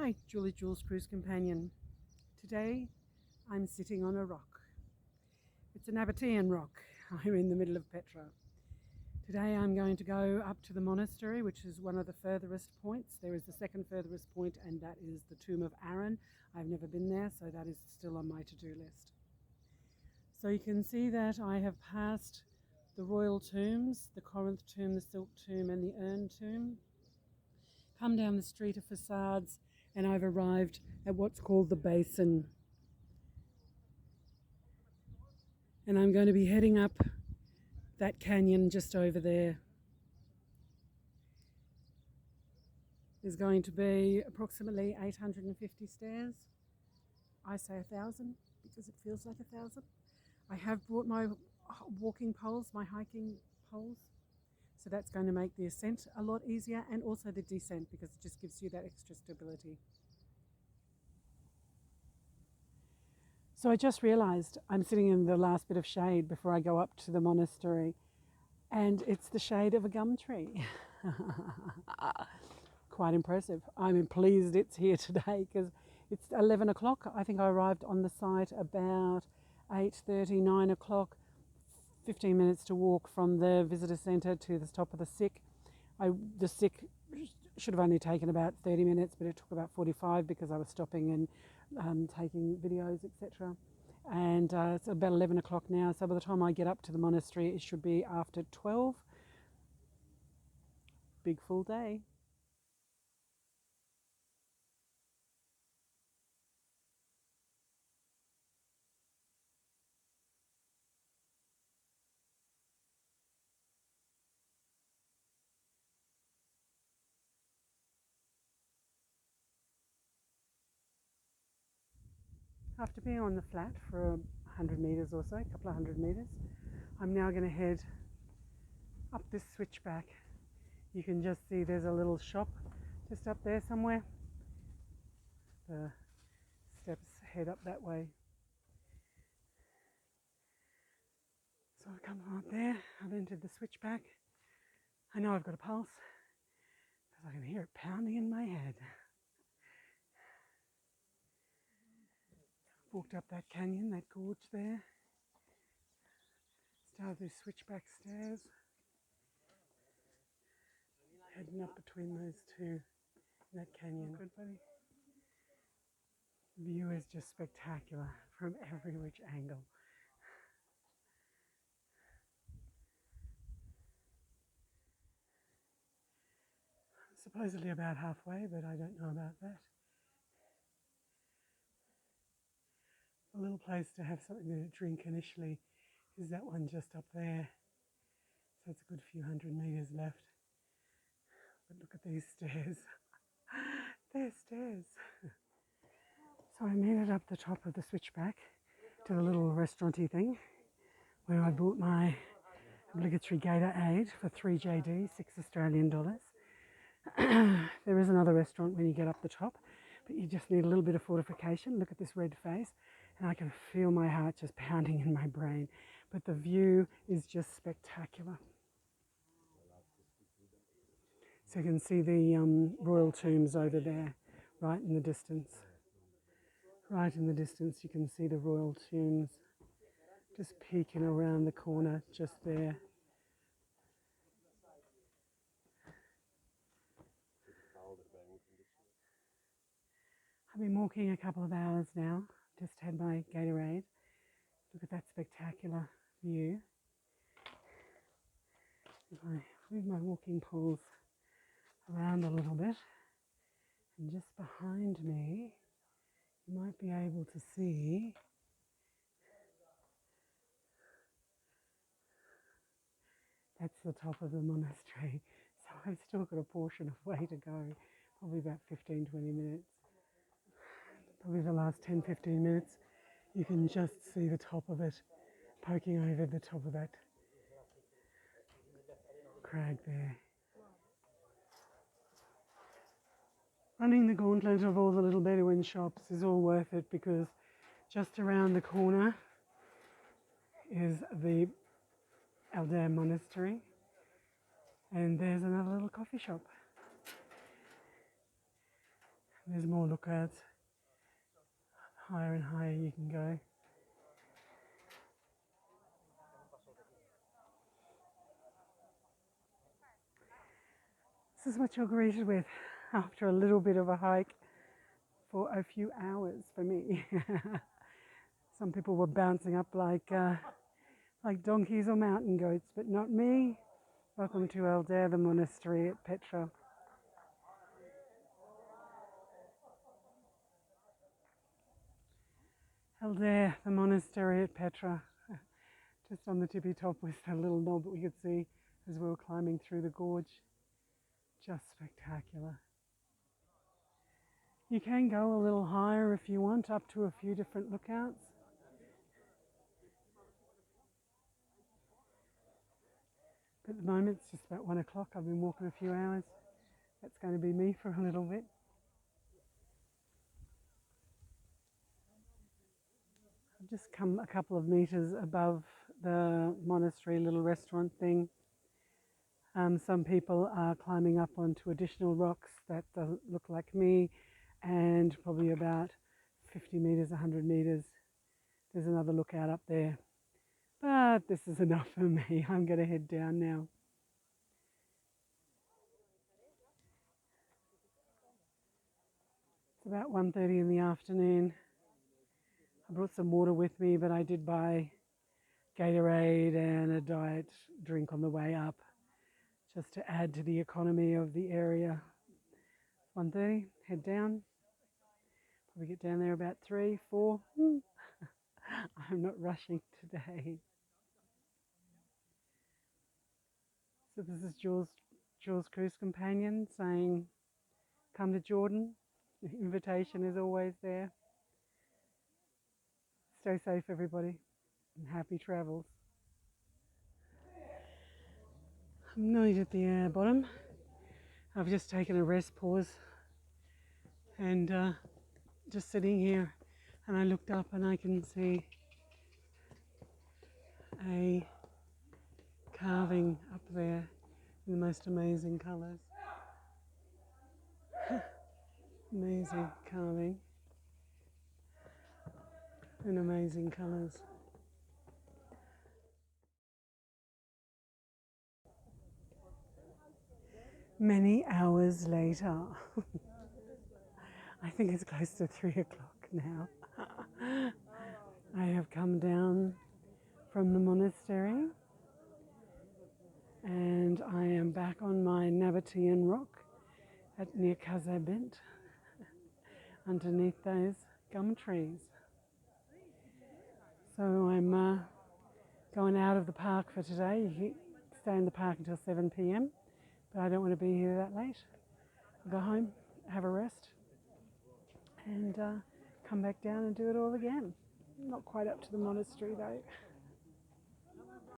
Hi, Julie Jules Cruise Companion. Today I'm sitting on a rock. It's a Nabataean rock. I'm in the middle of Petra. Today I'm going to go up to the monastery, which is one of the furthest points. There is the second furthest point, and that is the tomb of Urn. I've never been there, so that is still on my to-do list. So you can see that I have passed the royal tombs, the Corinth tomb, the silk tomb, and the urn tomb. Come down the Street of Facades, and I've arrived at what's called the Basin. And I'm going to be heading up that canyon just over there. There's going to be approximately 850 stairs. I say 1,000 because it feels like 1,000. I have brought my walking poles, my hiking poles. So that's going to make the ascent a lot easier, and also the descent, because it just gives you that extra stability. So I just realised I'm sitting in the last bit of shade before I go up to the monastery, and it's the shade of a gum tree. Quite impressive. I'm pleased it's here today because it's 11 o'clock. I think I arrived on the site about 8:30, 9 o'clock. 15 minutes to walk from the visitor centre to the top of the sick. The sick should have only taken about 30 minutes, but it took about 45 because I was stopping and taking videos, etc. And it's about 11 o'clock now, so by the time I get up to the monastery, it should be after 12. Big full day. After being on the flat for 100 metres or so, a couple of 100 metres, I'm now going to head up this switchback. You can just see there's a little shop just up there somewhere. The steps head up that way. So I've come out there, I've entered the switchback. I know I've got a pulse because I can hear it pounding in my head. Walked up that canyon, that gorge there. Started these switchback stairs. Heading up between those two in that canyon. Good, buddy. The view is just spectacular from every which angle. Supposedly about halfway, but I don't know about that. A little place to have something to drink initially is that one just up there. So it's a good few 100 metres left. But look at these stairs. They're stairs. So I made it up the top of the switchback to the little restaurant-y thing where I bought my obligatory Gatorade for 3 JD, 6 Australian dollars. There is another restaurant when you get up the top, but you just need a little bit of fortification. Look at this red face, and I can feel my heart just pounding in my brain. But the view is just spectacular. So you can see the royal tombs over there, right in the distance. Right in the distance you can see the royal tombs just peeking around the corner just there. I've been walking a couple of hours now, just had my Gatorade. Look at that spectacular view. If I move my walking poles around a little bit, and just behind me you might be able to see that's the top of the monastery. So I've still got a portion of way to go, probably about 15-20 minutes. Probably the last 10-15 minutes you can just see the top of it poking over the top of that crag there. Running the gauntlet of all the little Bedouin shops is all worth it because just around the corner is the Al-Deir Monastery, and there's another little coffee shop. There's more lookouts. Higher and higher you can go. This is what you're greeted with after a little bit of a hike for a few hours for me. Some people were bouncing up like donkeys or mountain goats, but not me. Welcome to Al-Deir, the monastery at Petra. Al-Deir, the monastery at Petra. Just on the tippy top with a little knob that we could see as we were climbing through the gorge. Just spectacular. You can go a little higher if you want, up to a few different lookouts. But at the moment it's just about 1 o'clock. I've been walking a few hours. That's going to be me for a little bit. I've just come a couple of meters above the monastery little restaurant thing. Some people are climbing up onto additional rocks that doesn't look like me, and probably about 50 meters, 100 meters, there's another lookout up there. But this is enough for me. I'm going to head down now. It's about 1:30 in the afternoon. I brought some water with me, but I did buy Gatorade and a diet drink on the way up, just to add to the economy of the area. 1:30, head down. Probably get down there about 3, 4. I'm not rushing today. So this is Jules' cruise companion saying, come to Jordan. The invitation is always there. Stay safe, everybody, and happy travels. I'm nearly at the bottom. I've just taken a rest pause and just sitting here, and I looked up and I can see a carving up there in the most amazing colours. Amazing carving and amazing colours. Many hours later. I think it's close to 3 o'clock now. I have come down from the monastery and I am back on my Nabataean rock near Kazabent, underneath those gum trees. So I'm going out of the park for today. You can stay in the park until 7 p.m, but I don't want to be here that late. I'll go home, have a rest, and come back down and do it all again. Not quite up to the monastery though.